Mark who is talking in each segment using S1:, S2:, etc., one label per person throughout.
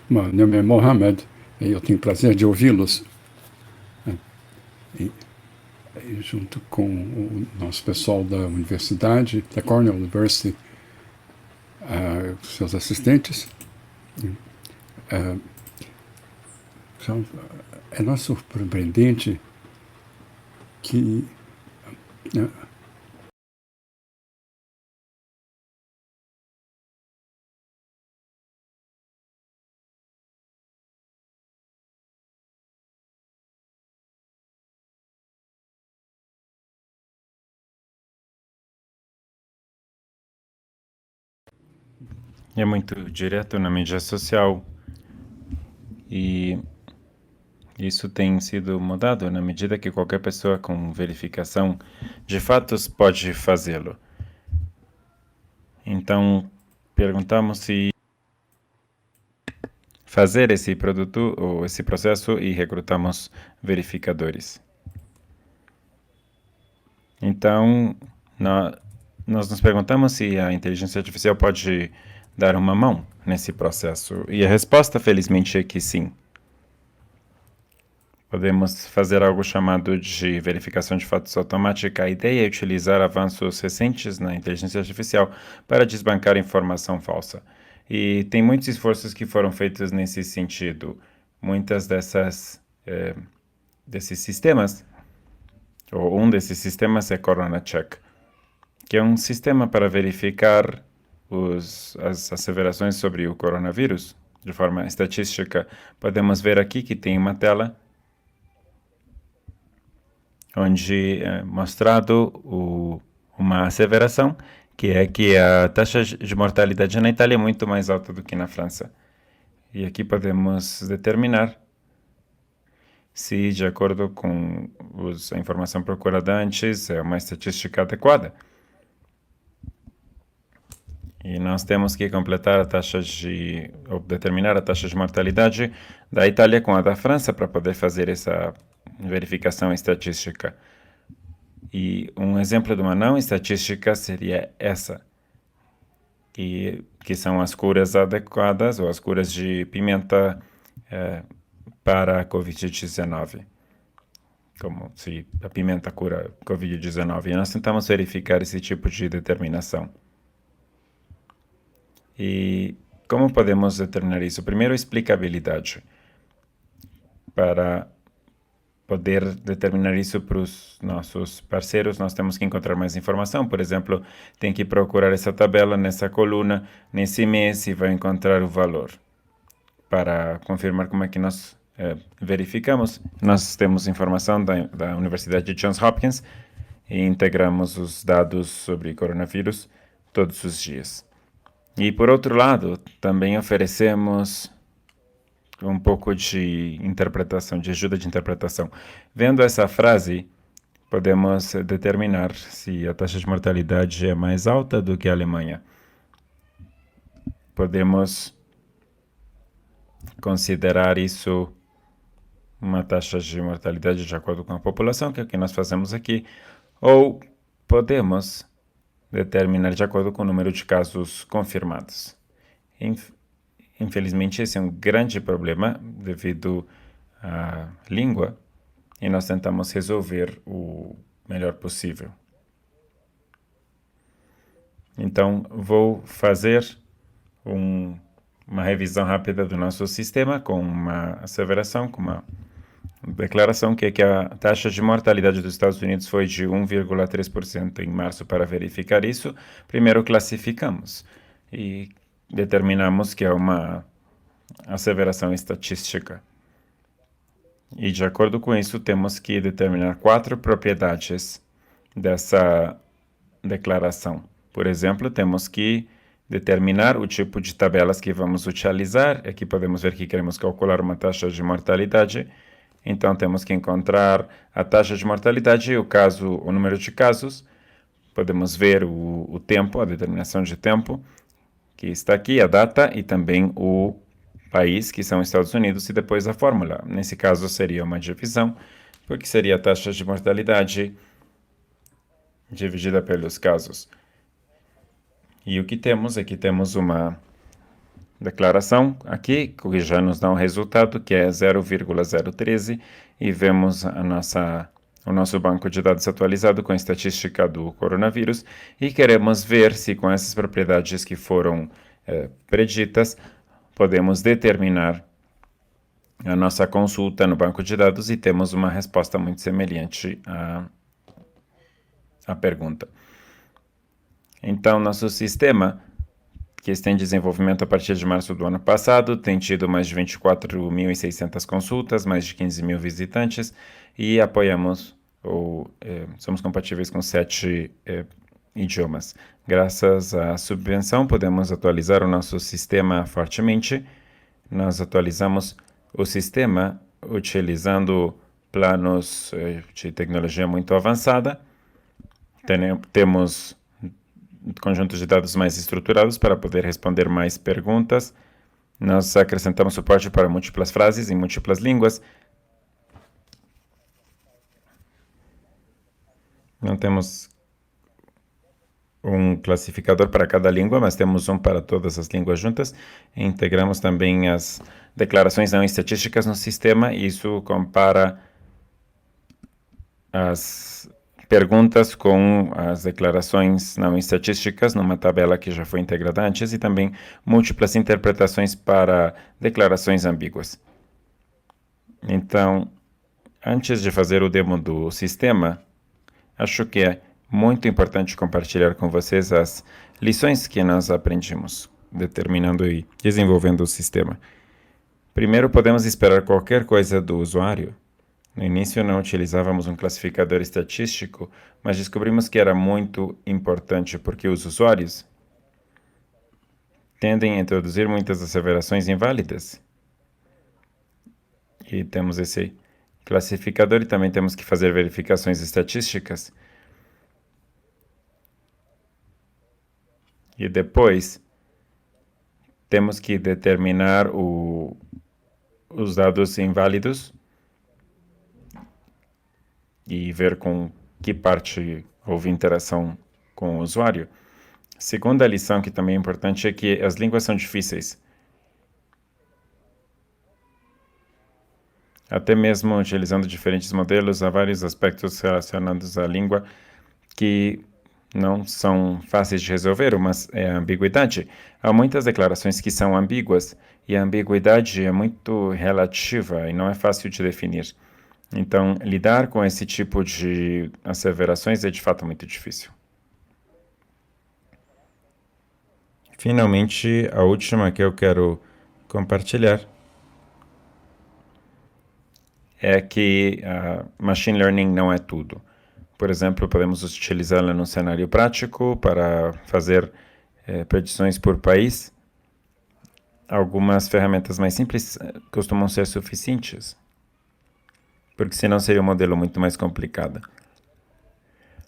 S1: Meu nome é Mohamed e eu tenho o prazer de ouvi-los. E, junto com o nosso pessoal da universidade, da Cornell University, seus assistentes. Então, é surpreendente que
S2: É muito direto na mídia social e isso tem sido mudado na medida que qualquer pessoa com verificação de fatos pode fazê-lo. Então, perguntamos se fazer esse produto ou esse processo e recrutamos verificadores. Então, nós nos perguntamos se a inteligência artificial pode dar uma mão nesse processo. E a resposta, felizmente, é que sim. Podemos fazer algo chamado de verificação de fatos automática. A ideia é utilizar avanços recentes na inteligência artificial para desbancar informação falsa. E tem muitos esforços que foram feitos nesse sentido. Muitas desses sistemas, ou um desses sistemas é Corona Check, que é um sistema para verificar as asseverações sobre o coronavírus de forma estatística. Podemos ver aqui que tem uma tela onde é mostrado uma asseveração, que é que a taxa de mortalidade na Itália é muito mais alta do que na França. E aqui podemos determinar se, de acordo com a informação procurada antes, é uma estatística adequada. E nós temos que completar ou determinar a taxa de mortalidade da Itália com a da França para poder fazer essa verificação estatística. E um exemplo de uma não estatística seria essa, que são as curas adequadas ou as curas de pimenta para a Covid-19. Como se a pimenta cura Covid-19. E nós tentamos verificar esse tipo de determinação. E como podemos determinar isso? Primeiro, explicabilidade. Para poder determinar isso para os nossos parceiros, nós temos que encontrar mais informação. Por exemplo, tem que procurar essa tabela nessa coluna, nesse mês, e vai encontrar o valor. Para confirmar como é que nós verificamos, nós temos informação da Universidade de Johns Hopkins e integramos os dados sobre coronavírus todos os dias. E, por outro lado, também oferecemos um pouco de interpretação, de ajuda de interpretação. Vendo essa frase, podemos determinar se a taxa de mortalidade é mais alta do que a Alemanha. Podemos considerar isso uma taxa de mortalidade de acordo com a população, que é o que nós fazemos aqui, ou podemos determinar de acordo com o número de casos confirmados. Infelizmente, esse é um grande problema devido à língua e nós tentamos resolver o melhor possível. Então, vou fazer uma revisão rápida do nosso sistema com uma asseveração, com uma declaração que é que a taxa de mortalidade dos Estados Unidos foi de 1,3% em março. Para verificar isso, primeiro classificamos e determinamos que é uma asseveração estatística. E, de acordo com isso, temos que determinar 4 propriedades dessa declaração. Por exemplo, temos que determinar o tipo de tabelas que vamos utilizar. Aqui podemos ver que queremos calcular uma taxa de mortalidade. Então, temos que encontrar a taxa de mortalidade, o número de casos. Podemos ver o tempo, a determinação de tempo, que está aqui, a data e também o país, que são Estados Unidos, e depois a fórmula. Nesse caso, seria uma divisão, porque seria a taxa de mortalidade dividida pelos casos. E o que temos? Aqui temos uma declaração aqui, que já nos dá um resultado que é 0,013 e vemos o nosso banco de dados atualizado com a estatística do coronavírus e queremos ver se com essas propriedades que foram preditas podemos determinar a nossa consulta no banco de dados e temos uma resposta muito semelhante à pergunta. Então, nosso sistema, que está em desenvolvimento a partir de março do ano passado, tem tido mais de 24.600 consultas, mais de 15 mil visitantes e apoiamos somos compatíveis com 7 idiomas. Graças à subvenção, podemos atualizar o nosso sistema fortemente. Nós atualizamos o sistema utilizando planos de tecnologia muito avançada. Temos conjuntos de dados mais estruturados para poder responder mais perguntas. Nós acrescentamos suporte para múltiplas frases em múltiplas línguas. Não temos um classificador para cada língua, mas temos um para todas as línguas juntas. Integramos também as declarações não estatísticas no sistema. Isso compara as perguntas com as declarações não estatísticas numa tabela que já foi integrada antes e também múltiplas interpretações para declarações ambíguas. Então, antes de fazer o demo do sistema, acho que é muito importante compartilhar com vocês as lições que nós aprendemos, determinando e desenvolvendo o sistema. Primeiro, podemos esperar qualquer coisa do usuário. No início, não utilizávamos um classificador estatístico, mas descobrimos que era muito importante porque os usuários tendem a introduzir muitas asseverações inválidas. E temos esse classificador e também temos que fazer verificações estatísticas. E depois, temos que determinar os dados inválidos e ver com que parte houve interação com o usuário. Segunda lição, que também é importante, é que as línguas são difíceis. Até mesmo utilizando diferentes modelos, há vários aspectos relacionados à língua que não são fáceis de resolver, mas é a ambiguidade. Há muitas declarações que são ambíguas e a ambiguidade é muito relativa e não é fácil de definir. Então, lidar com esse tipo de asseverações é de fato muito difícil. Finalmente, a última que eu quero compartilhar é que machine learning não é tudo. Por exemplo, podemos utilizá-la num cenário prático para fazer predições por país. Algumas ferramentas mais simples costumam ser suficientes, porque senão seria um modelo muito mais complicado.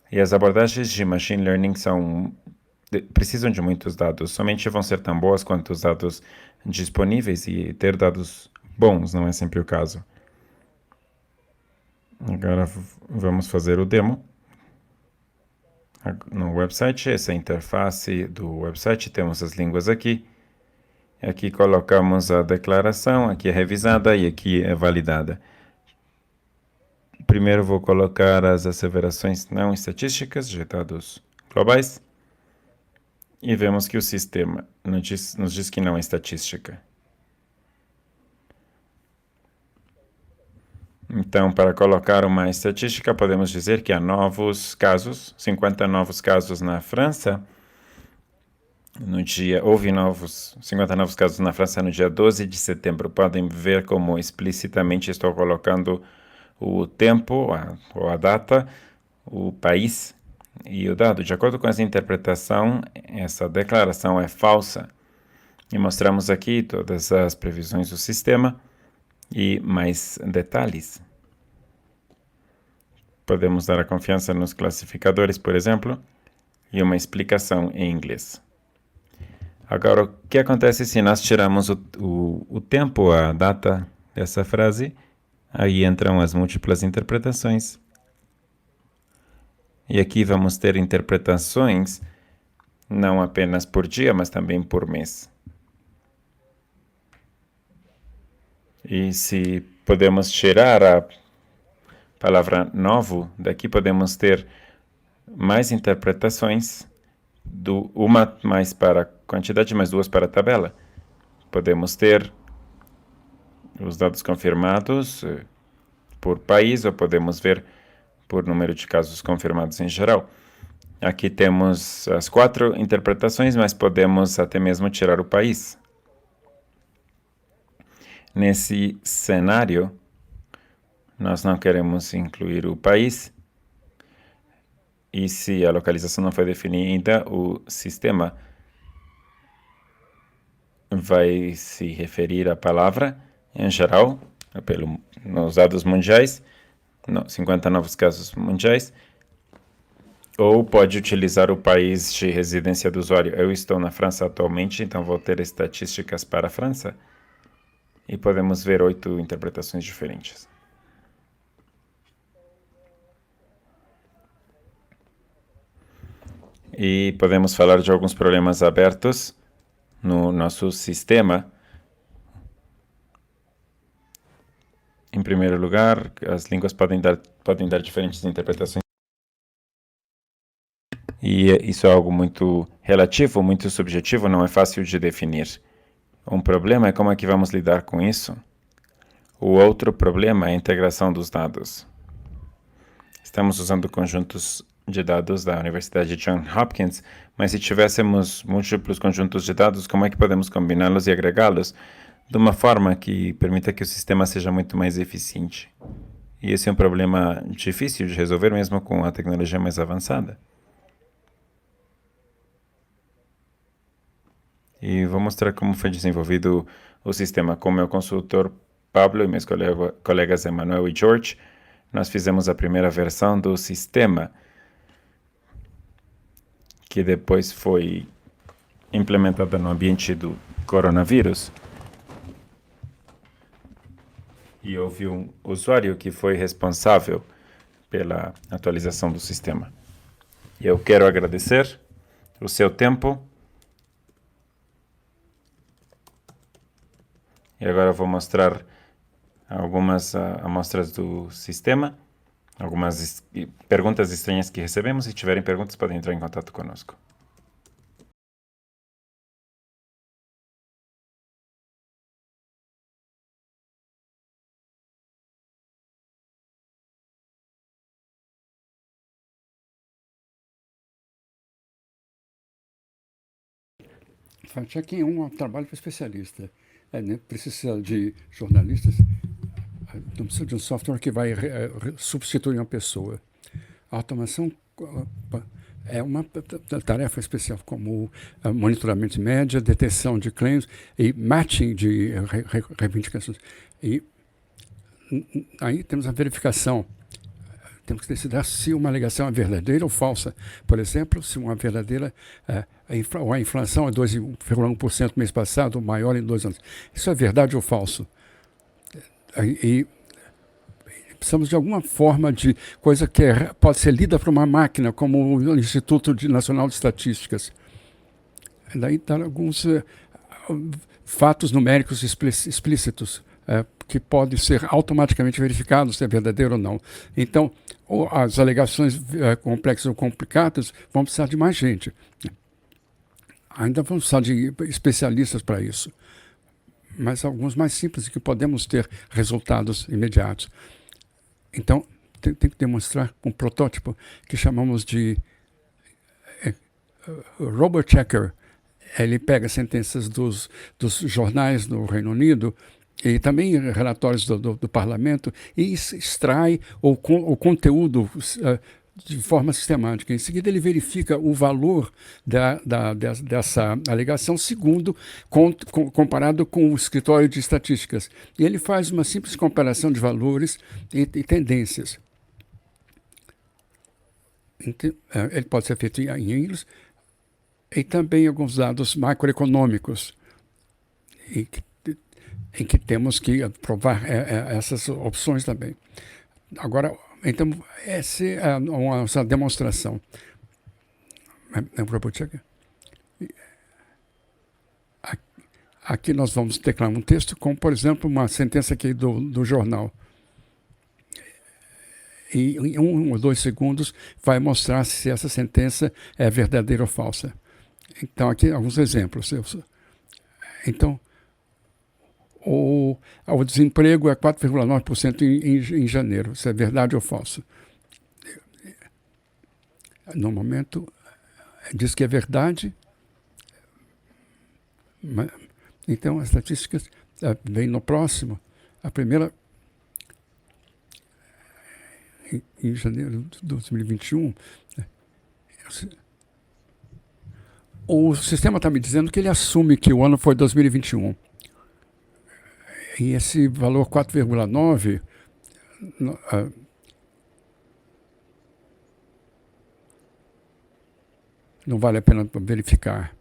S2: E as abordagens de machine learning precisam de muitos dados. Somente vão ser tão boas quanto os dados disponíveis e ter dados bons não é sempre o caso. Agora vamos fazer o demo. No website, essa é a interface do website, temos as línguas aqui. Aqui colocamos a declaração, aqui é revisada e aqui é validada. Primeiro vou colocar as asseverações não estatísticas de dados globais. E vemos que o sistema nos diz que não é estatística. Então, para colocar uma estatística, podemos dizer que há novos casos, 50 novos casos na França. Houve 50 novos casos na França no dia 12 de setembro. Podem ver como explicitamente estou colocando o tempo, ou a data, o país e o dado. De acordo com essa interpretação, essa declaração é falsa. E mostramos aqui todas as previsões do sistema e mais detalhes. Podemos dar a confiança nos classificadores, por exemplo, e uma explicação em inglês. Agora, o que acontece se nós tiramos o tempo, a data dessa frase? Aí entram as múltiplas interpretações. E aqui vamos ter interpretações não apenas por dia, mas também por mês. E se podemos tirar a palavra novo daqui, podemos ter mais interpretações, uma mais para quantidade, mais duas para a tabela. Podemos ter os dados confirmados por país, ou podemos ver por número de casos confirmados em geral. Aqui temos as 4 interpretações, mas podemos até mesmo tirar o país. Nesse cenário, nós não queremos incluir o país, e se a localização não foi definida, o sistema vai se referir à palavra em geral, nos dados mundiais, 50 novos casos mundiais, ou pode utilizar o país de residência do usuário. Eu estou na França atualmente, então vou ter estatísticas para a França, e podemos ver 8 interpretações diferentes. E podemos falar de alguns problemas abertos no nosso sistema. Em primeiro lugar, as línguas podem dar diferentes interpretações. E isso é algo muito relativo, muito subjetivo, não é fácil de definir. Um problema é como é que vamos lidar com isso. O outro problema é a integração dos dados. Estamos usando conjuntos de dados da Universidade Johns Hopkins, mas se tivéssemos múltiplos conjuntos de dados, como é que podemos combiná-los e agregá-los de uma forma que permita que o sistema seja muito mais eficiente? E esse é um problema difícil de resolver mesmo com a tecnologia mais avançada. E vou mostrar como foi desenvolvido o sistema com meu consultor Pablo e meus colegas Emanuel e George. Nós fizemos a primeira versão do sistema, que depois foi implementada no ambiente do coronavírus. E houve um usuário que foi responsável pela atualização do sistema. E eu quero agradecer o seu tempo. E agora eu vou mostrar algumas amostras do sistema, algumas perguntas estranhas que recebemos. Se tiverem perguntas, podem entrar em contato conosco.
S1: Fact-checking é um trabalho para especialista. Né? Precisa de jornalistas, não precisa de um software que vai substituir uma pessoa. A automação é uma tarefa especial, como monitoramento de média, detecção de claims e matching de reivindicações. E aí temos a verificação. Temos que decidir se uma alegação é verdadeira ou falsa. Por exemplo, se uma verdadeira, a inflação é 2,1% no mês passado, ou maior em 2 anos. Isso é verdade ou falso? E precisamos de alguma forma de coisa que pode ser lida por uma máquina, como o Instituto Nacional de Estatísticas. Daí dar alguns fatos numéricos explícitos, que podem ser automaticamente verificados se é verdadeiro ou não. Então, as alegações complexas ou complicadas vão precisar de mais gente. Ainda vamos precisar de especialistas para isso. Mas alguns mais simples, que podemos ter resultados imediatos. Então, tem que demonstrar um protótipo que chamamos de RoboChecker. Ele pega sentenças dos jornais no Reino Unido e também relatórios do parlamento e extrai o conteúdo de forma sistemática. Em seguida, ele verifica o valor dessa alegação segundo comparado com o escritório de estatísticas. E ele faz uma simples comparação de valores e tendências. Ele pode ser feito em inglês e também alguns dados macroeconômicos em que temos que provar essas opções também. Agora, então, essa é uma demonstração. aqui nós vamos declarar um texto, como, por exemplo, uma sentença aqui do jornal. E em 1 ou 2 segundos vai mostrar se essa sentença é verdadeira ou falsa. Então, aqui alguns exemplos. Então, o desemprego é 4,9% em janeiro. Isso é verdade ou falso? No momento, diz que é verdade. Então, as estatísticas vem no próximo. A primeira, em janeiro de 2021, o sistema está me dizendo que ele assume que o ano foi 2021. E esse valor 4,9 não vale a pena verificar.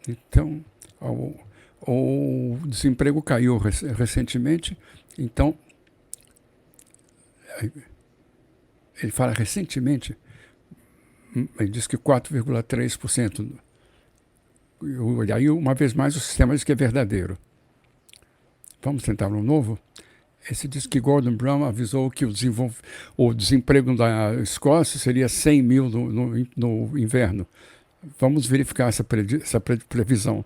S1: Então, o desemprego caiu recentemente, então, ele fala recentemente, ele diz que 4,3%. E aí, uma vez mais, o sistema diz que é verdadeiro. Vamos tentar um novo? Esse diz que Gordon Brown avisou que o desemprego da Escócia seria 100 mil no inverno. Vamos verificar essa previsão.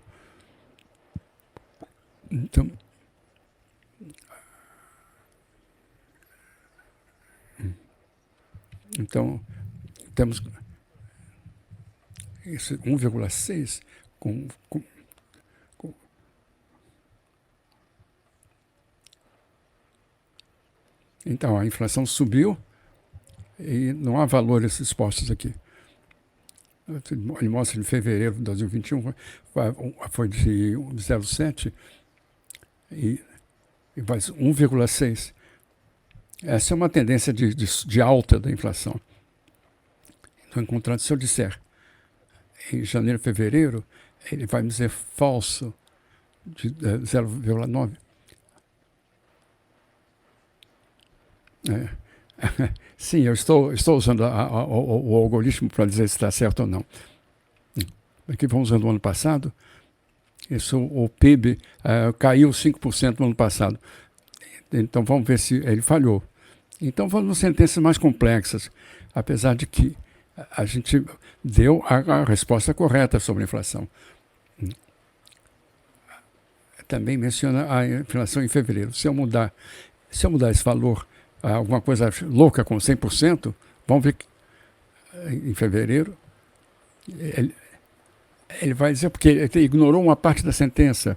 S1: Então temos esse 1,6 Então, a inflação subiu e não há valores expostos aqui. Ele mostra em fevereiro de 2021, foi de 0,7 e vai 1,6. Essa é uma tendência de alta da inflação. Então, em contraste, se eu disser em janeiro, fevereiro, ele vai me dizer falso de 0,9. Sim, eu estou usando o algoritmo para dizer se está certo ou não. Aqui vamos usando o ano passado. O PIB caiu 5% no ano passado. Então vamos ver se ele falhou. Então vamos sentenças mais complexas, apesar de que a gente deu a resposta correta sobre a inflação. Também menciona a inflação em fevereiro. Se eu mudar esse valor, alguma coisa louca com 100%, vamos ver que em fevereiro ele vai dizer porque ele ignorou uma parte da sentença.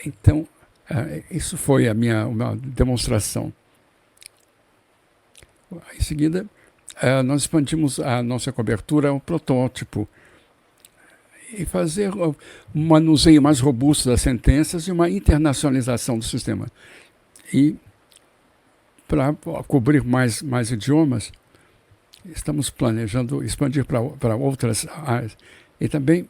S1: Então isso foi uma demonstração. Em seguida, nós expandimos a nossa cobertura ao protótipo e fazer um manuseio mais robusto das sentenças e uma internacionalização do sistema. E para cobrir mais idiomas, estamos planejando expandir para outras áreas. E também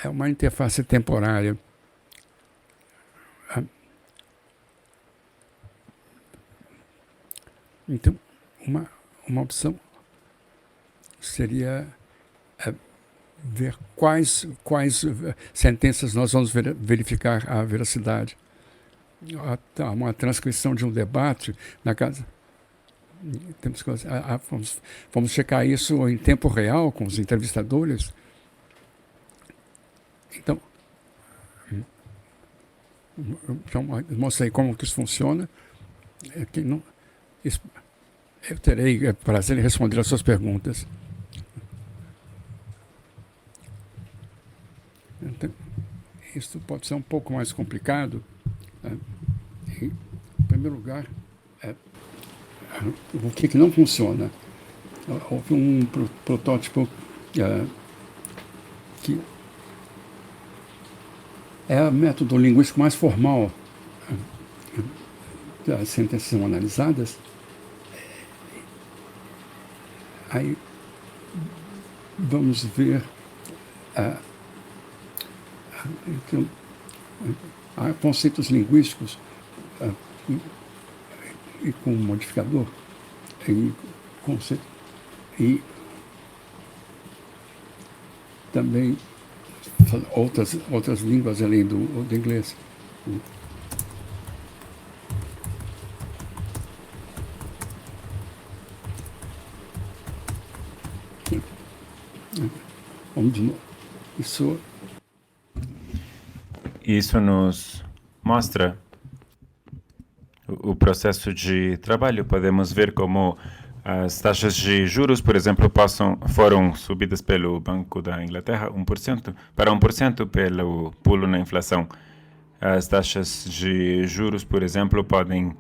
S1: é uma interface temporária. Então, uma opção seria ver quais sentenças nós vamos verificar a veracidade. Uma transcrição de um debate na casa. Vamos checar isso em tempo real com os entrevistadores. Então, mostrei como que isso funciona. Eu terei prazer em responder as suas perguntas. Então, isso pode ser um pouco mais complicado. Em primeiro lugar, o que não funciona? Houve um protótipo que é o método linguístico mais formal das sentenças são analisadas. Aí vamos ver então, há conceitos linguísticos e com modificador e conceito e também outras línguas além do inglês. Vamos de novo.
S2: Isso nos mostra o processo de trabalho. Podemos ver como as taxas de juros, por exemplo, foram subidas pelo Banco da Inglaterra 1%, para 1% pelo pulo na inflação. As taxas de juros, por exemplo, podem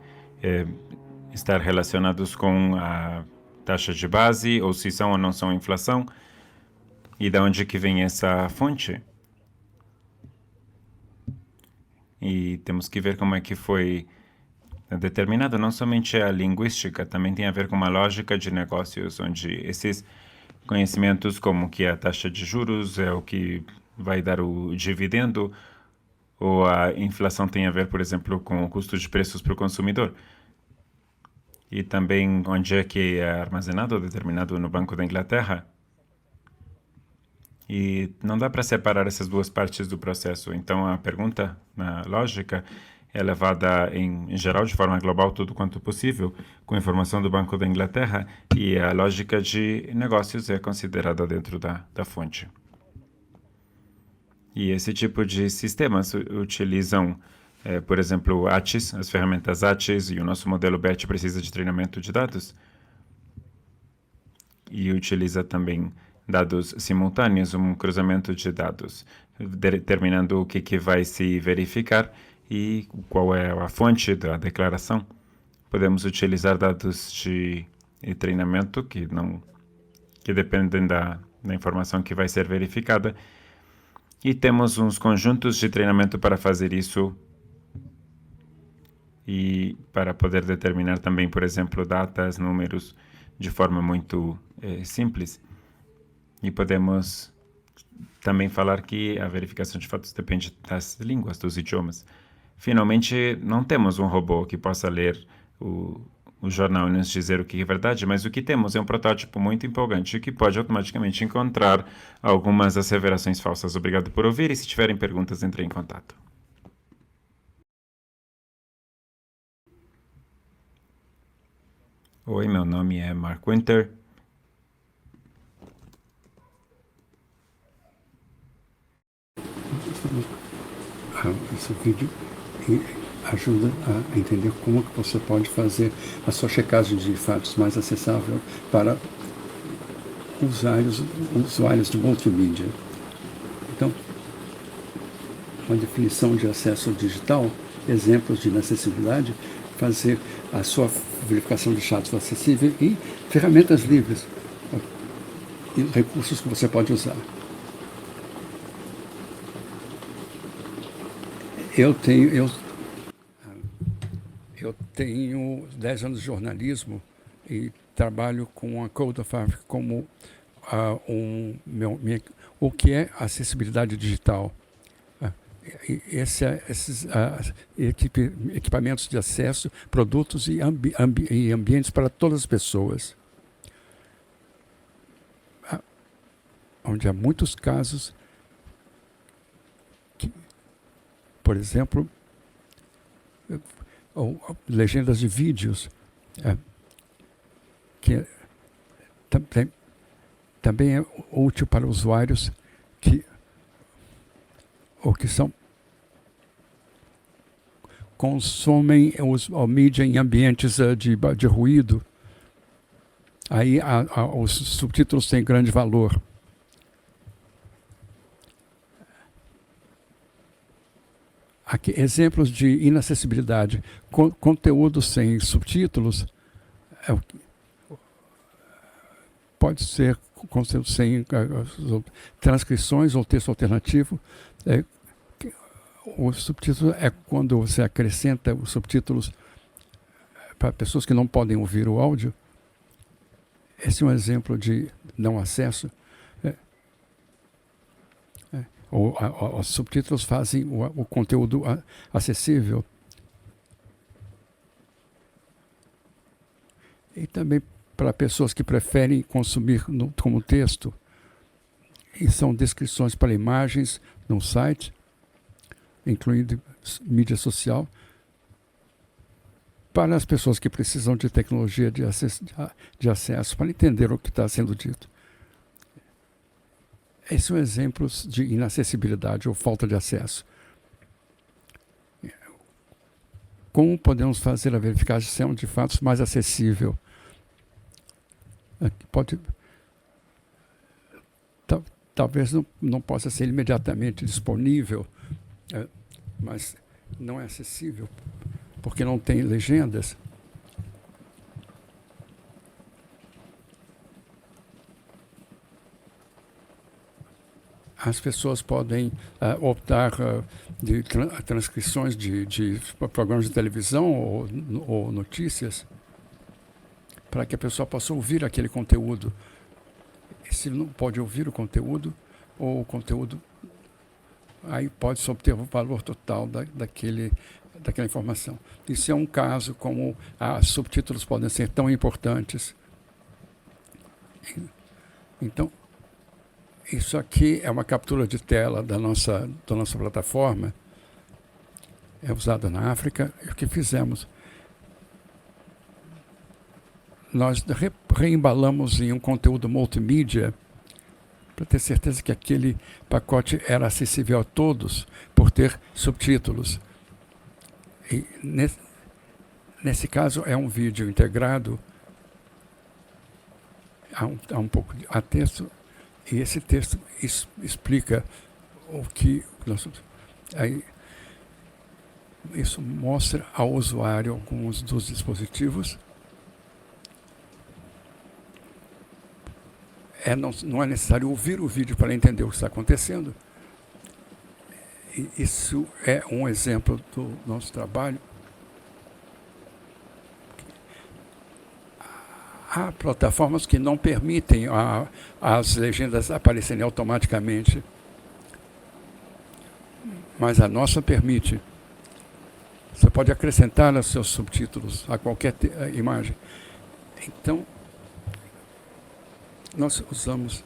S2: estar relacionados com a taxa de base, ou se são ou não são inflação. E de onde que vem essa fonte? E temos que ver como é que foi determinado. Não somente a linguística, também tem a ver com uma lógica de negócios, onde esses conhecimentos, como que a taxa de juros é o que vai dar o dividendo, ou a inflação tem a ver, por exemplo, com o custo de preços para o consumidor. E também onde é que é armazenado ou determinado no Banco da Inglaterra. E não dá para separar essas duas partes do processo. Então, a pergunta, na lógica, é levada em geral, de forma global, tudo quanto possível, com informação do Banco da Inglaterra, e a lógica de negócios é considerada dentro da fonte. E esse tipo de sistemas utilizam, por exemplo, ATIS, as ferramentas ATIS, e o nosso modelo BET precisa de treinamento de dados. E utiliza também dados simultâneos, um cruzamento de dados, determinando o que vai se verificar e qual é a fonte da declaração. Podemos utilizar dados de treinamento que dependem da informação que vai ser verificada. E temos uns conjuntos de treinamento para fazer isso e para poder determinar também, por exemplo, datas, números, de forma muito simples. E podemos também falar que a verificação de fatos depende das línguas, dos idiomas. Finalmente, não temos um robô que possa ler o jornal e nos dizer o que é verdade, mas o que temos é um protótipo muito empolgante que pode automaticamente encontrar algumas asseverações falsas. Obrigado por ouvir e se tiverem perguntas, entrem em contato. Oi, meu nome é Mark Winter.
S1: Esse vídeo ajuda a entender como que você pode fazer a sua checagem de fatos mais acessível para usuários de multimídia. Então, uma definição de acesso digital, exemplos de inacessibilidade, fazer a sua verificação de status acessível e ferramentas livres e recursos que você pode usar. Eu tenho 10 anos de jornalismo e trabalho com a Code of Africa como o que é acessibilidade digital. Esses equipamentos de acesso, produtos e ambientes para todas as pessoas. Onde há muitos casos por exemplo, legendas de vídeos, que também é útil para usuários que consomem a mídia em ambientes de ruído. Aí os subtítulos têm grande valor. Aqui, exemplos de inacessibilidade. Conteúdo sem subtítulos pode ser conteúdo sem transcrições ou texto alternativo. O subtítulo é quando você acrescenta os subtítulos para pessoas que não podem ouvir o áudio. Esse é um exemplo de não acesso. Os subtítulos fazem o conteúdo acessível. E também para pessoas que preferem consumir como texto. E são descrições para imagens no site, incluindo mídia social, para as pessoas que precisam de tecnologia de acesso para entender o que está sendo dito. Esses são exemplos de inacessibilidade ou falta de acesso. Como podemos fazer a verificação de fatos mais acessível? Talvez não possa ser imediatamente disponível, mas não é acessível, porque não tem legendas. As pessoas podem optar de transcrições de programas de televisão ou notícias para que a pessoa possa ouvir aquele conteúdo. E se não pode ouvir o conteúdo, ou o conteúdo, aí pode-se obter o valor total daquela informação. Isso é um caso como subtítulos podem ser tão importantes. Então, isso aqui é uma captura de tela da nossa plataforma. É usada na África. E o que fizemos? Nós reembalamos em um conteúdo multimídia para ter certeza que aquele pacote era acessível a todos por ter subtítulos. E nesse caso é um vídeo integrado há um pouco de texto. E esse texto explica o que aí isso mostra ao usuário alguns dos dispositivos. Não é necessário ouvir o vídeo para entender o que está acontecendo. E isso é um exemplo do nosso trabalho. Há plataformas que não permitem as legendas aparecerem automaticamente, mas a nossa permite. Você pode acrescentar os seus subtítulos a qualquer imagem. Então, nós usamos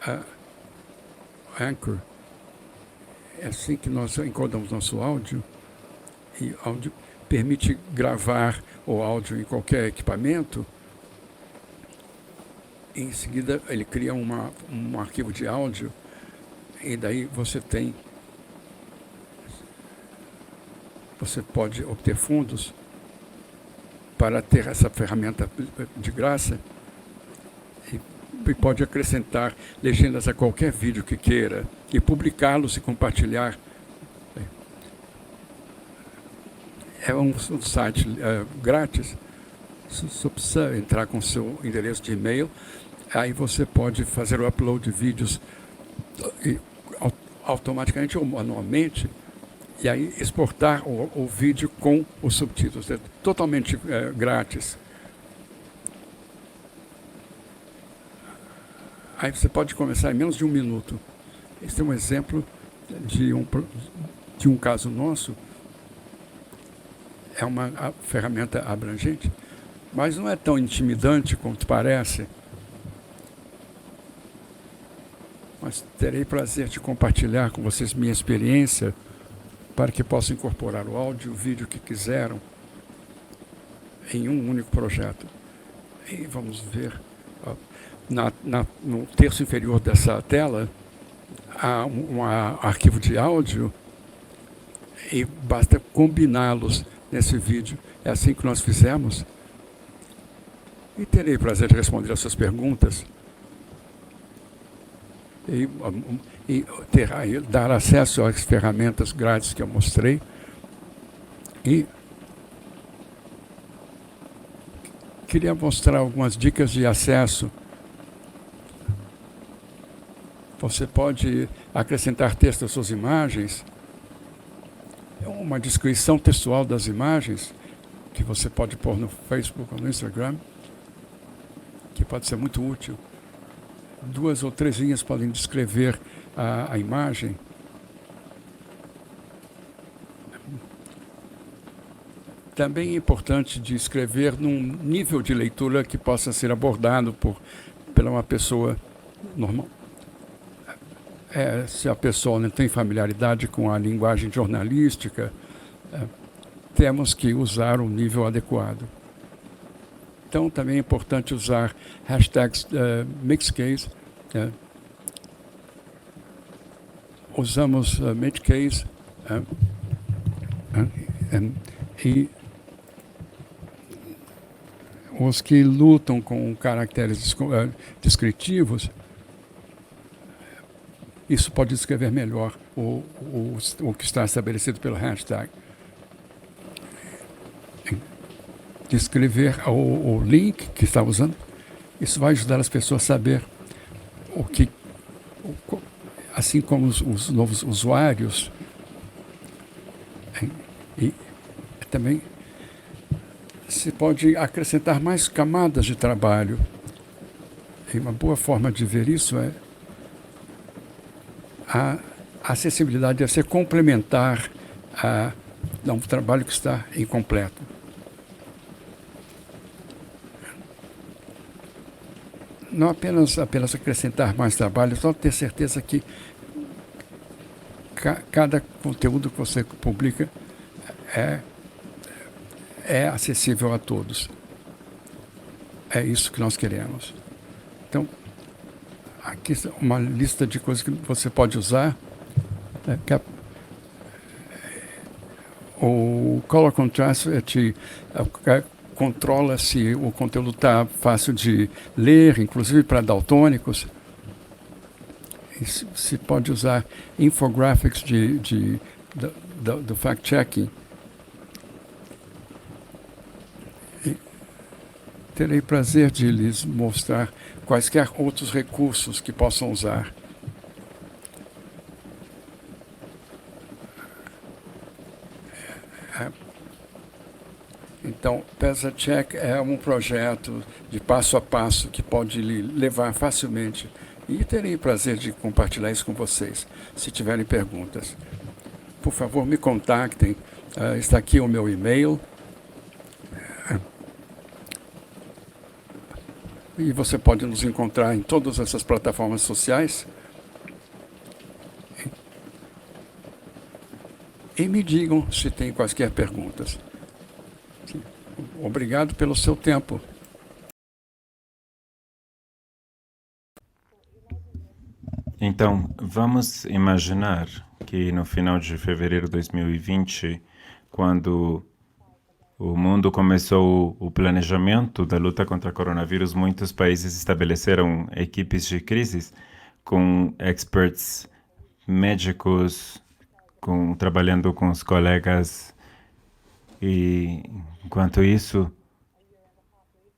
S1: a Anchor. É assim que nós encodamos nosso áudio, e áudio permite gravar o áudio em qualquer equipamento. Em seguida, ele cria um arquivo de áudio, e daí você pode obter fundos para ter essa ferramenta de graça, e pode acrescentar legendas a qualquer vídeo que queira, e publicá-los e compartilhar. É um site grátis. Só precisa entrar com seu endereço de e-mail. Aí você pode fazer o upload de vídeos automaticamente ou manualmente, e aí exportar o vídeo com os subtítulos. É totalmente grátis. Aí você pode começar em menos de 1 minuto. Esse é um exemplo de um caso nosso. É uma ferramenta abrangente, mas não é tão intimidante quanto parece. Mas terei prazer de compartilhar com vocês minha experiência para que possam incorporar o áudio e o vídeo que quiseram em um único projeto. E vamos ver, no terço inferior dessa tela, há um arquivo de áudio e basta combiná-los nesse vídeo. É assim que nós fizemos. E terei prazer de responder as suas perguntas. E dar acesso às ferramentas grátis que eu mostrei. E queria mostrar algumas dicas de acesso. Você pode acrescentar texto às suas imagens, uma descrição textual das imagens, que você pode pôr no Facebook ou no Instagram, que pode ser muito útil. 2 ou 3 linhas podem descrever a imagem. Também é importante de escrever num nível de leitura que possa ser abordado pela uma pessoa normal. se a pessoa não tem familiaridade com a linguagem jornalística, temos que usar o nível adequado. Então, também é importante usar hashtags mixed case. Usamos mid case e os que lutam com caracteres descritivos, isso pode descrever melhor o que está estabelecido pelo hashtag. Descrever o link que está usando, isso vai ajudar as pessoas a saber assim como os novos usuários, e também se pode acrescentar mais camadas de trabalho. E uma boa forma de ver isso é a acessibilidade deve ser complementar a um trabalho que está incompleto. Não apenas acrescentar mais trabalho, só ter certeza que cada conteúdo que você publica é acessível a todos. É isso que nós queremos. Então, aqui uma lista de coisas que você pode usar. O Color Contrast controla se o conteúdo está fácil de ler, inclusive para daltônicos. Se pode usar infographics do fact-checking. Terei prazer de lhes mostrar quaisquer outros recursos que possam usar. Então, PesaCheck é um projeto de passo a passo que pode lhe levar facilmente, e terei prazer de compartilhar isso com vocês, se tiverem perguntas. Por favor, me contactem. Está aqui o meu e-mail. E você pode nos encontrar em todas essas plataformas sociais. E me digam se tem quaisquer perguntas. Obrigado pelo seu tempo.
S2: Então, vamos imaginar que no final de fevereiro de 2020, quando o mundo começou o planejamento da luta contra o coronavírus, muitos países estabeleceram equipes de crises com experts médicos, trabalhando com os colegas. E, enquanto isso,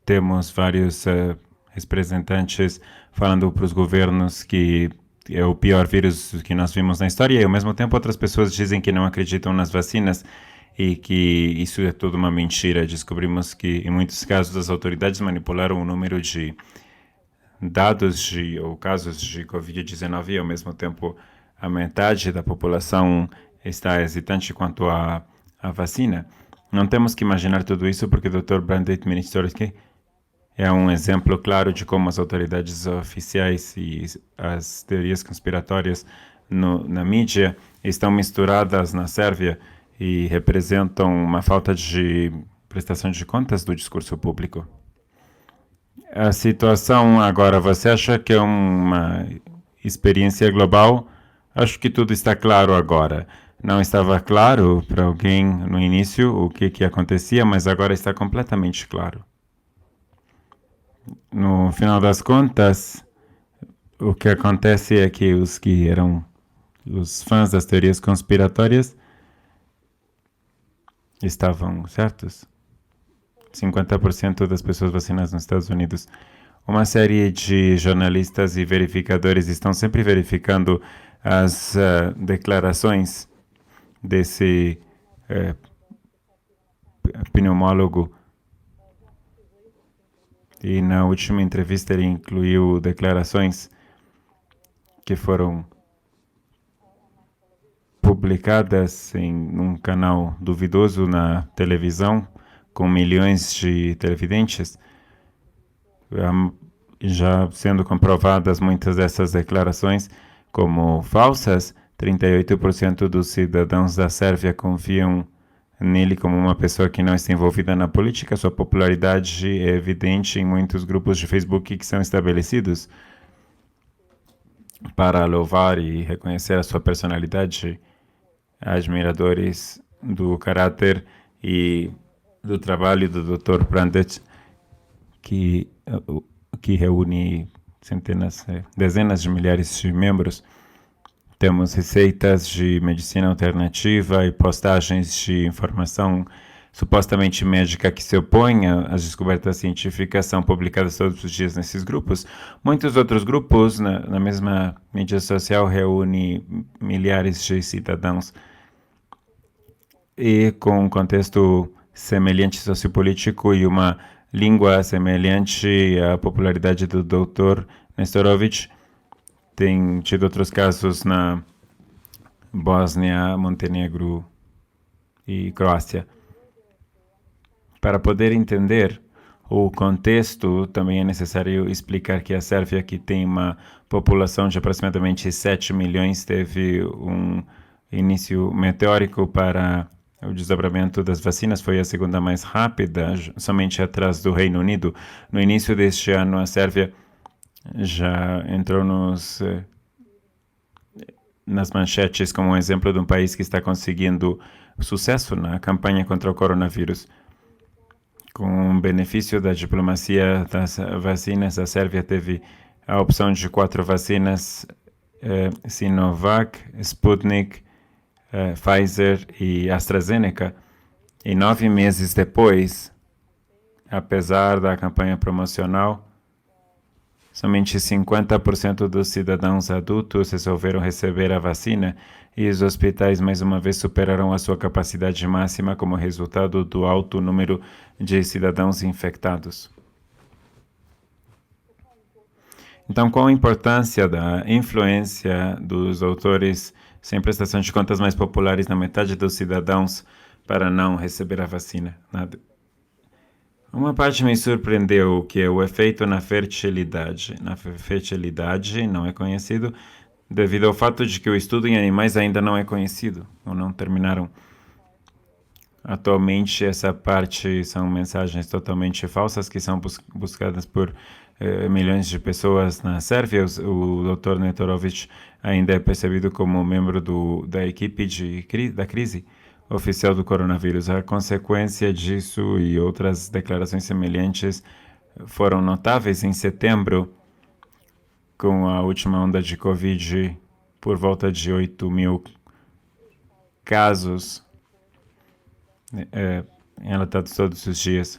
S2: temos vários representantes falando para os governos que é o pior vírus que nós vimos na história, e ao mesmo tempo outras pessoas dizem que não acreditam nas vacinas e que isso é tudo uma mentira. Descobrimos que, em muitos casos, as autoridades manipularam o número de dados ou casos de Covid-19 e, ao mesmo tempo, a metade da população está hesitante quanto à vacina. Não temos que imaginar tudo isso porque o Dr. Brandt Ministerski é um exemplo claro de como as autoridades oficiais e as teorias conspiratórias na mídia estão misturadas na Sérvia e representam uma falta de prestação de contas do discurso público. A situação agora, você acha que é uma experiência global? Acho que tudo está claro agora. Não estava claro para alguém no início o que acontecia, mas agora está completamente claro. No final das contas, o que acontece é que os que eram os fãs das teorias conspiratórias estavam certos. 50% das pessoas vacinadas nos Estados Unidos. Uma série de jornalistas e verificadores estão sempre verificando as declarações desse pneumólogo. E na última entrevista ele incluiu declarações que foram publicadas em um canal duvidoso na televisão, com milhões de televidentes, já sendo comprovadas muitas dessas declarações como falsas, 38% dos cidadãos da Sérvia confiam nele como uma pessoa que não está envolvida na política. Sua popularidade é evidente em muitos grupos de Facebook que são estabelecidos para louvar e reconhecer a sua personalidade. Admiradores do caráter e do trabalho do Dr. Brandt, que reúne dezenas de milhares de membros. Temos receitas de medicina alternativa e postagens de informação supostamente médica que se opõem às descobertas científicas são publicadas todos os dias nesses grupos. Muitos outros grupos na mesma mídia social reúnem milhares de cidadãos e com um contexto semelhante sociopolítico e uma língua semelhante à popularidade do Dr. Nestorovic. Tem tido outros casos na Bósnia, Montenegro e Croácia. Para poder entender o contexto, também é necessário explicar que a Sérvia, que tem uma população de aproximadamente 7 milhões, teve um início meteórico para o desdobramento das vacinas. Foi a segunda mais rápida, somente atrás do Reino Unido. No início deste ano, a Sérvia já entrou nas manchetes como um exemplo de um país que está conseguindo sucesso na campanha contra o coronavírus. Com o benefício da diplomacia das vacinas, a Sérvia teve a opção de 4 vacinas, Sinovac, Sputnik, Pfizer e AstraZeneca. E 9 meses depois, apesar da campanha promocional, somente 50% dos cidadãos adultos resolveram receber a vacina e os hospitais mais uma vez superaram a sua capacidade máxima como resultado do alto número de cidadãos infectados. Então, qual a importância da influência dos autores sem prestação de contas mais populares na metade dos cidadãos para não receber a vacina? Uma parte me surpreendeu, que é o efeito na fertilidade. Na fertilidade não é conhecido, devido ao fato de que o estudo em animais ainda não é conhecido, ou não terminaram. Atualmente, essa parte são mensagens totalmente falsas que são buscadas por milhões de pessoas na Sérvia. O Dr. Nestorovic ainda é percebido como membro da equipe da crise oficial do coronavírus. A consequência disso e outras declarações semelhantes foram notáveis em setembro, com a última onda de Covid, por volta de 8.000 casos relatados todos os dias.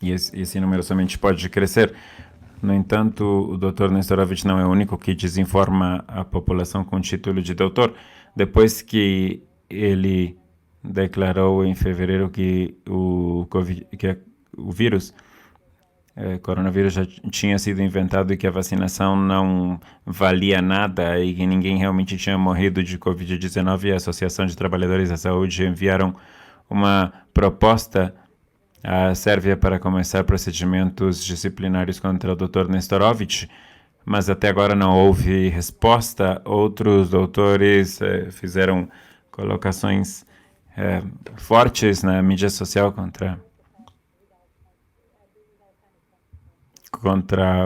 S2: E esse número somente pode crescer. No entanto, o Dr. Nestorovic não é o único que desinforma a população com o título de doutor. Depois que ele declarou em fevereiro que o coronavírus já tinha sido inventado e que a vacinação não valia nada e que ninguém realmente tinha morrido de Covid-19, a Associação de Trabalhadores da Saúde enviaram uma proposta à Sérvia para começar procedimentos disciplinários contra o Dr. Nestorovic, mas até agora não houve resposta. Outros doutores fizeram colocações fortes na mídia social contra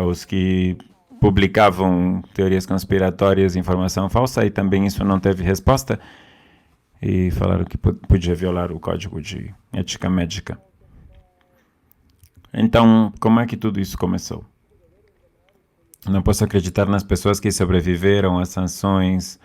S2: os que publicavam teorias conspiratórias e informação falsa, e também isso não teve resposta, e falaram que podia violar o código de ética médica. Então, como é que tudo isso começou? Não posso acreditar nas pessoas que sobreviveram às sanções,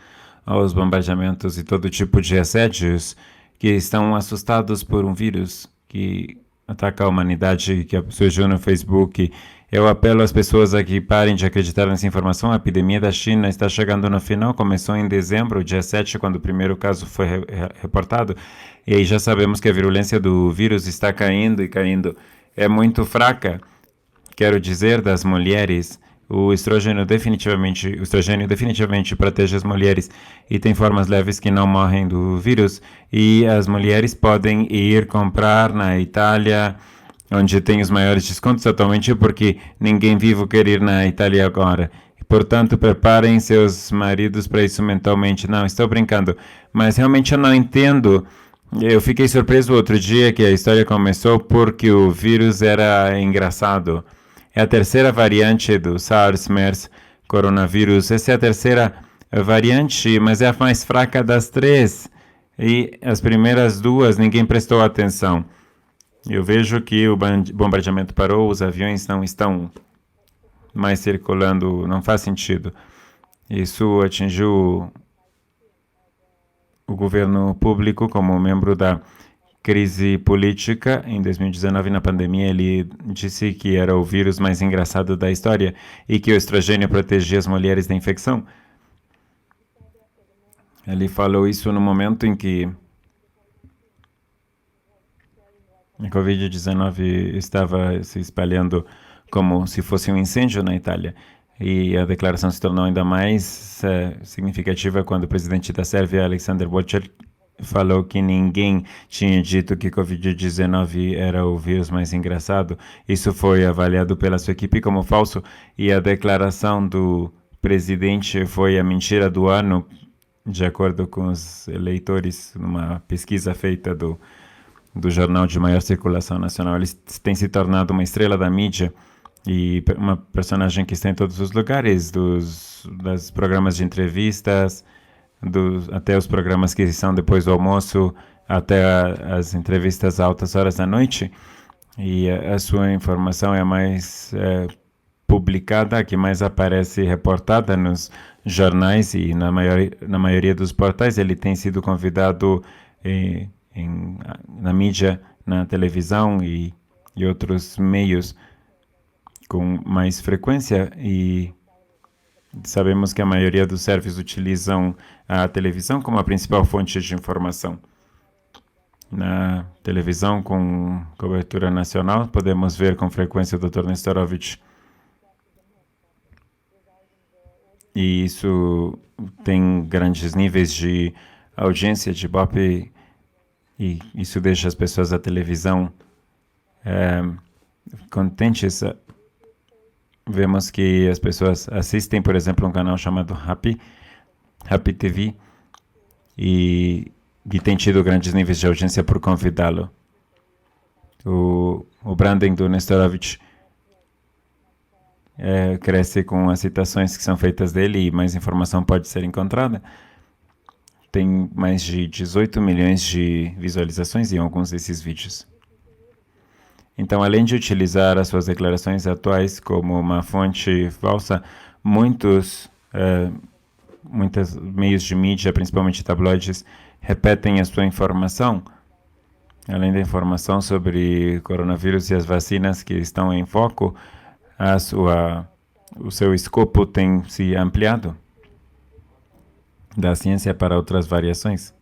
S2: aos bombardeamentos e todo tipo de assédios, que estão assustados por um vírus que ataca a humanidade, que surgiu no Facebook. Eu apelo às pessoas a que parem de acreditar nessa informação. A epidemia da China está chegando no final. Começou em dezembro, dia 7, quando o primeiro caso foi reportado. E aí já sabemos que a virulência do vírus está caindo e caindo. É muito fraca. Quero dizer, das mulheres, o estrogênio definitivamente protege as mulheres e tem formas leves que não morrem do vírus. E as mulheres podem ir comprar na Itália, onde tem os maiores descontos atualmente, porque ninguém vivo quer ir na Itália agora. portanto, preparem seus maridos para isso mentalmente. Não, estou brincando. Mas realmente eu não entendo. Eu fiquei surpreso outro dia que a história começou porque o vírus era engraçado. É a terceira variante do SARS-MERS coronavírus. Essa é a terceira variante, mas é a mais fraca das três. E as primeiras duas ninguém prestou atenção. Eu vejo que o bombardeamento parou, os aviões não estão mais circulando, não faz sentido. Isso atingiu o governo público como membro da crise política. Em 2019, na pandemia, ele disse que era o vírus mais engraçado da história e que o estrogênio protegia as mulheres da infecção. Ele falou isso no momento em que a Covid-19 estava se espalhando como se fosse um incêndio na Itália. E a declaração se tornou ainda mais significativa quando o presidente da Sérvia, Aleksandar Vučić, falou que ninguém tinha dito que Covid-19 era o vírus mais engraçado. Isso foi avaliado pela sua equipe como falso e a declaração do presidente foi a mentira do ano, de acordo com os eleitores, numa pesquisa feita do jornal de maior circulação nacional. Ele tem se tornado uma estrela da mídia e uma personagem que está em todos os lugares, dos programas de entrevistas, até os programas que são depois do almoço, até as entrevistas a altas horas da noite. E a sua informação é a mais publicada, a que mais aparece reportada nos jornais e na maioria dos portais. Ele tem sido convidado na mídia, na televisão e outros meios com mais frequência, e sabemos que a maioria dos servers utilizam a televisão como a principal fonte de informação. Na televisão com cobertura nacional, podemos ver com frequência o Dr. Nestorovic. E isso tem grandes níveis de audiência, de Ibope, e isso deixa as pessoas da televisão contentes. Vemos que as pessoas assistem, por exemplo, um canal chamado Happy TV, e tem tido grandes níveis de audiência por convidá-lo. O branding do Nestorovic cresce com as citações que são feitas dele e mais informação pode ser encontrada. Tem mais de 18 milhões de visualizações em alguns desses vídeos. Então, além de utilizar as suas declarações atuais como uma fonte falsa, muitos meios de mídia, principalmente tabloides, repetem a sua informação. Além da informação sobre coronavírus e as vacinas que estão em foco, o seu escopo tem se ampliado da ciência para outras variações,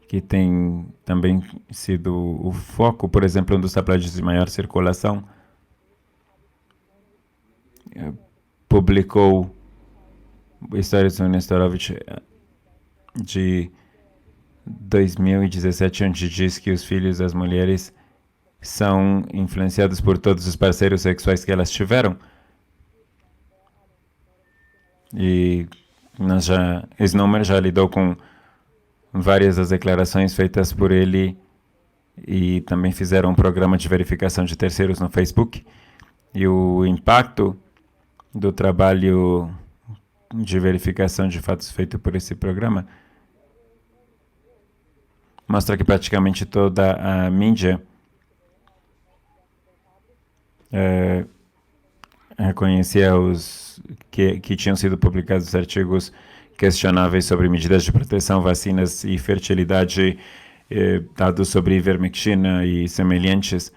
S2: que tem também sido o foco. Por exemplo, um dos tabloides de maior circulação publicou histórias do Nestorovic de 2017, onde diz que os filhos das mulheres são influenciados por todos os parceiros sexuais que elas tiveram. E esse número já lidou com várias das declarações feitas por ele, e também fizeram um programa de verificação de terceiros no Facebook. E o impacto do trabalho de verificação de fatos feito por esse programa mostra que praticamente toda a mídia reconhecia que tinham sido publicados artigos questionáveis sobre medidas de proteção, vacinas e fertilidade, dados sobre ivermectina e semelhantes.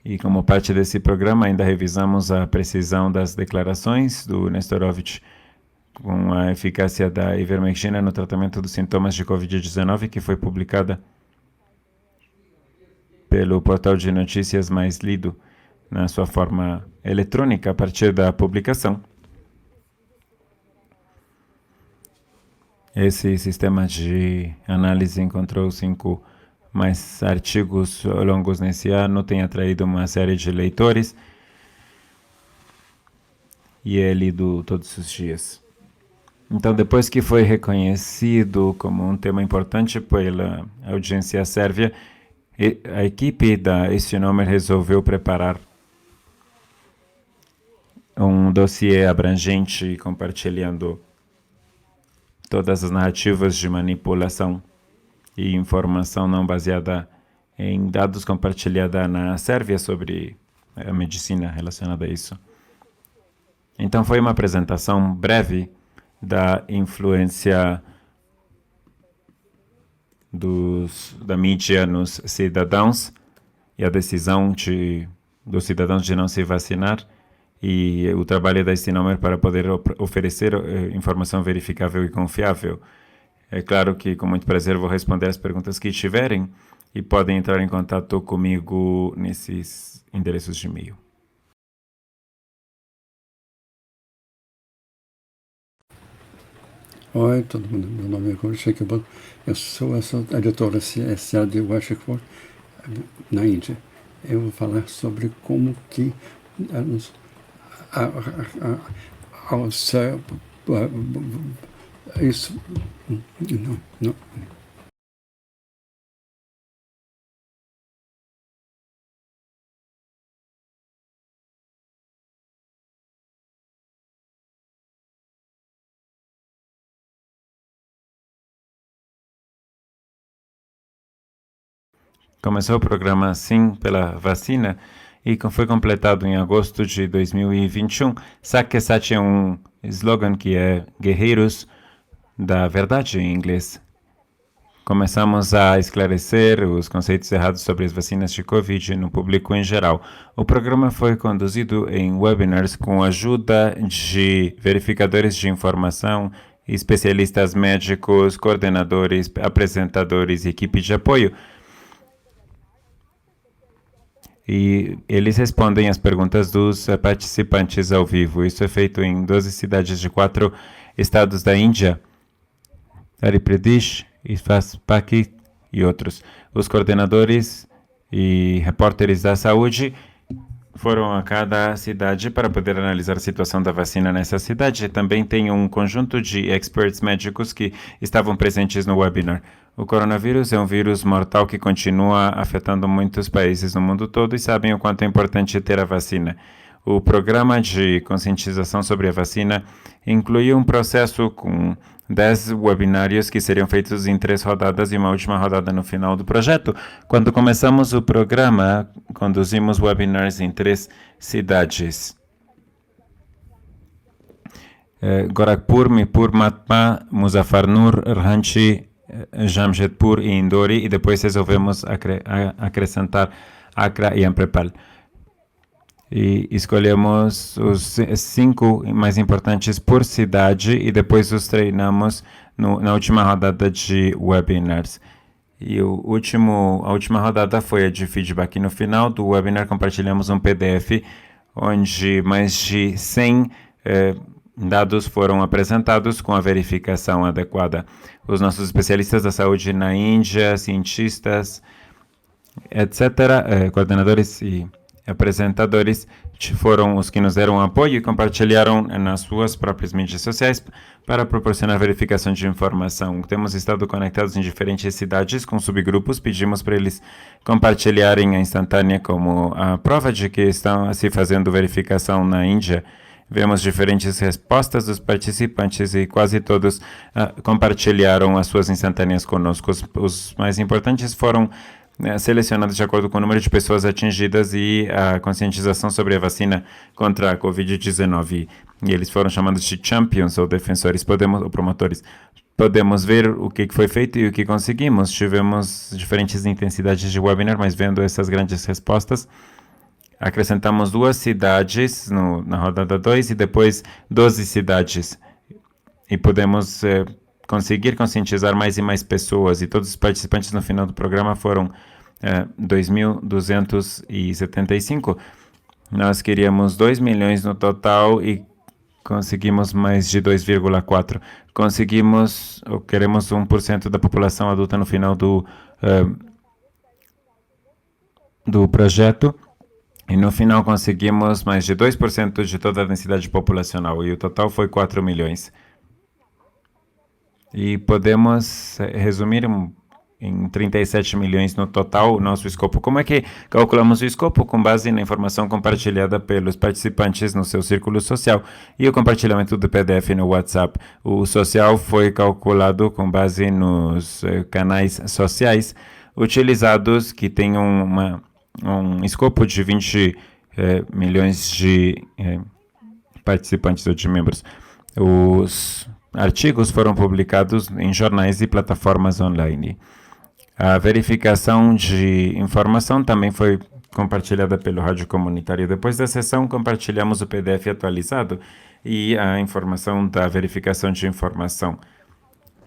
S2: E como parte desse programa, ainda revisamos a precisão das declarações do Nestorovic com a eficácia da ivermectina no tratamento dos sintomas de Covid-19, que foi publicada pelo portal de notícias mais lido na sua forma eletrônica a partir da publicação. Esse sistema de análise encontrou 5 mais artigos longos nesse ano, tem atraído uma série de leitores e é lido todos os dias. Então, depois que foi reconhecido como um tema importante pela audiência sérvia, a equipe da Estinomer resolveu preparar um dossiê abrangente compartilhando todas as narrativas de manipulação e informação não baseada em dados compartilhada na Sérvia sobre a medicina relacionada a isso. Então, foi uma apresentação breve da influência da mídia nos cidadãos e a decisão dos cidadãos de não se vacinar e o trabalho da Estinomer para poder oferecer informação verificável e confiável. É claro que, com muito prazer, vou responder as perguntas que tiverem e podem entrar em contato comigo nesses endereços de e-mail.
S1: Oi, todo mundo. Meu nome é Guru Shekibol. Eu sou a editora SA de Washington, na Índia. Eu vou falar sobre como que isso não.
S2: Começou o programa Sim pela Vacina e foi completado em agosto de 2021. Sakyasat é um slogan que é Guerreiros da Verdade em inglês. Começamos a esclarecer os conceitos errados sobre as vacinas de Covid no público em geral. O programa foi conduzido em webinars com a ajuda de verificadores de informação, especialistas médicos, coordenadores, apresentadores e equipe de apoio. E eles respondem as perguntas dos participantes ao vivo. Isso é feito em 12 cidades de 4 estados da Índia, Uttar Pradesh, Paki e outros. Os coordenadores e repórteres da saúde foram a cada cidade para poder analisar a situação da vacina nessa cidade. Também tem um conjunto de experts médicos que estavam presentes no webinar. O coronavírus é um vírus mortal que continua afetando muitos países no mundo todo e sabem o quanto é importante ter a vacina. O programa de conscientização sobre a vacina inclui um processo com 10 webinários que seriam feitos em 3 rodadas e uma última rodada no final do projeto. Quando começamos o programa, conduzimos webinars em 3 cidades. Gorakhpur, Mirpur, Matpa, Muzaffarpur, Ranchi, Jamshedpur e Indori, e depois resolvemos acrescentar Accra e Amrepal. E escolhemos os 5 mais importantes por cidade e depois os treinamos na última rodada de webinars. E a última rodada foi a de feedback. No final do webinar compartilhamos um PDF onde mais de 100 dados foram apresentados com a verificação adequada. Os nossos especialistas da saúde na Índia, cientistas, etc., coordenadores e apresentadores foram os que nos deram apoio e compartilharam nas suas próprias mídias sociais para proporcionar verificação de informação. Temos estado conectados em diferentes cidades com subgrupos, pedimos para eles compartilharem a instantânea como a prova de que estão se fazendo verificação na Índia. Vemos diferentes respostas dos participantes e quase todos compartilharam as suas instantâneas conosco. Os mais importantes foram selecionados de acordo com o número de pessoas atingidas e a conscientização sobre a vacina contra a Covid-19. E eles foram chamados de champions ou defensores, ou promotores. Podemos ver o que foi feito e o que conseguimos. Tivemos diferentes intensidades de webinar, mas vendo essas grandes respostas, acrescentamos 2 cidades na rodada 2 e depois 12 cidades. E podemos conseguir conscientizar mais e mais pessoas. E todos os participantes no final do programa foram 2.275. Nós queríamos 2 milhões no total e conseguimos mais de 2,4. Queremos 1% da população adulta no final do projeto. E no final conseguimos mais de 2% de toda a densidade populacional, e o total foi 4 milhões. E podemos resumir em 37 milhões no total o nosso escopo. Como é que calculamos o escopo? Com base na informação compartilhada pelos participantes no seu círculo social e o compartilhamento do PDF no WhatsApp. O social foi calculado com base nos canais sociais utilizados, que tem um escopo de 20 milhões de participantes ou de membros. Os artigos foram publicados em jornais e plataformas online. A verificação de informação também foi compartilhada pelo Rádio Comunitário. Depois da sessão, compartilhamos o PDF atualizado e a informação da verificação de informação.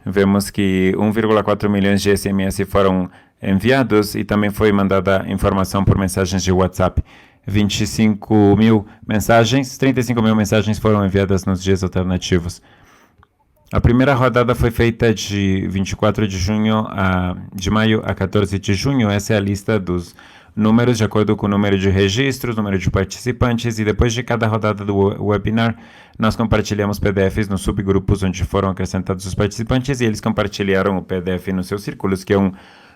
S2: Vemos que 1,4 milhões de SMS foram enviados e também foi mandada informação por mensagens de WhatsApp. 25 mil mensagens, 35 mil mensagens foram enviadas nos dias alternativos. A primeira rodada foi feita de 24 de maio a 14 de junho. Essa é a lista dos números de acordo com o número de registros, número de participantes, e depois de cada rodada do webinar, nós compartilhamos PDFs nos subgrupos onde foram acrescentados os participantes, e eles compartilharam o PDF nos seus círculos, que é um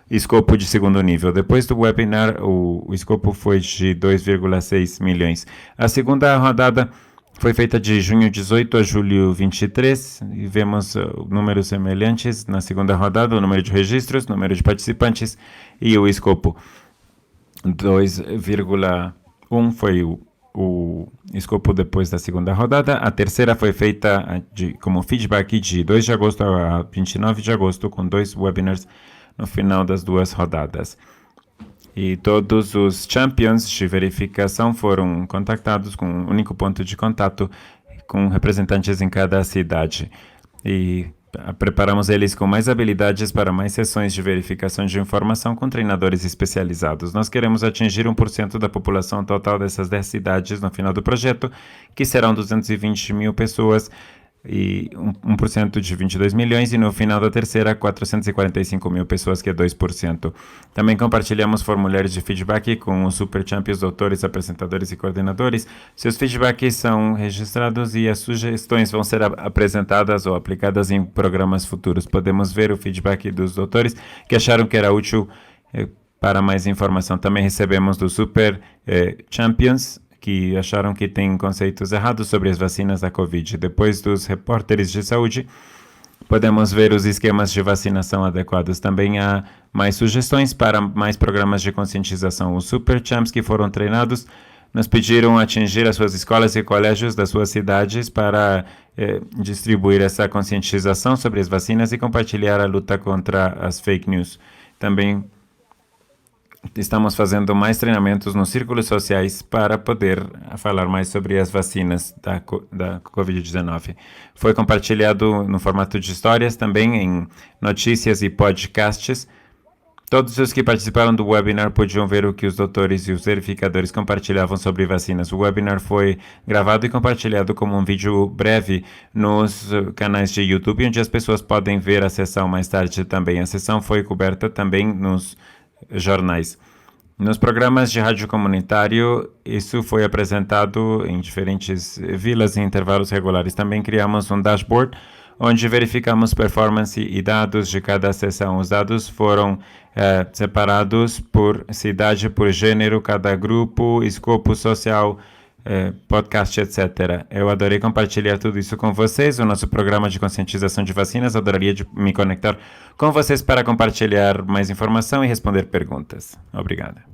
S2: escopo de segundo nível. Depois do webinar, o escopo foi de 2,6 milhões. A segunda rodada foi feita de junho 18 a julho 23, e vemos números semelhantes na segunda rodada, o número de registros, número de participantes e o escopo. 2,1 foi o escopo depois da segunda rodada. A terceira foi feita como feedback de 2 de agosto a 29 de agosto, com 2 webinars no final das 2 rodadas. E todos os champions de verificação foram contactados com um único ponto de contato, com representantes em cada cidade. E preparamos eles com mais habilidades para mais sessões de verificação de informação com treinadores especializados. Nós queremos atingir 1% da população total dessas 10 cidades no final do projeto, que serão 220 mil pessoas, e 1% de 22 milhões, e no final da terceira, 445 mil pessoas, que é 2%. Também compartilhamos formulários de feedback com os Super Champions, doutores, apresentadores e coordenadores. Seus feedbacks são registrados e as sugestões vão ser apresentadas ou aplicadas em programas futuros. Podemos ver o feedback dos doutores que acharam que era útil para mais informação. Também recebemos dos Super Champions que acharam que tem conceitos errados sobre as vacinas da Covid. Depois dos repórteres de saúde, podemos ver os esquemas de vacinação adequados. Também há mais sugestões para mais programas de conscientização. Os Super Champs que foram treinados nos pediram atingir as suas escolas e colégios das suas cidades para distribuir essa conscientização sobre as vacinas e compartilhar a luta contra as fake news. Também estamos fazendo mais treinamentos nos círculos sociais para poder falar mais sobre as vacinas da Covid-19. Foi compartilhado no formato de histórias, também em notícias e podcasts. Todos os que participaram do webinar podiam ver o que os doutores e os verificadores compartilhavam sobre vacinas. O webinar foi gravado e compartilhado como um vídeo breve nos canais de YouTube, onde as pessoas podem ver a sessão mais tarde também. A sessão foi coberta também nos jornais. Nos programas de rádio comunitário, isso foi apresentado em diferentes vilas em intervalos regulares. Também criamos um dashboard onde verificamos performance e dados de cada sessão. Os dados foram separados por cidade, por gênero, cada grupo, escopo social, podcast, etc. Eu adorei compartilhar tudo isso com vocês. O nosso programa de conscientização de vacinas, adoraria me conectar com vocês para compartilhar mais informação e responder perguntas. Obrigado.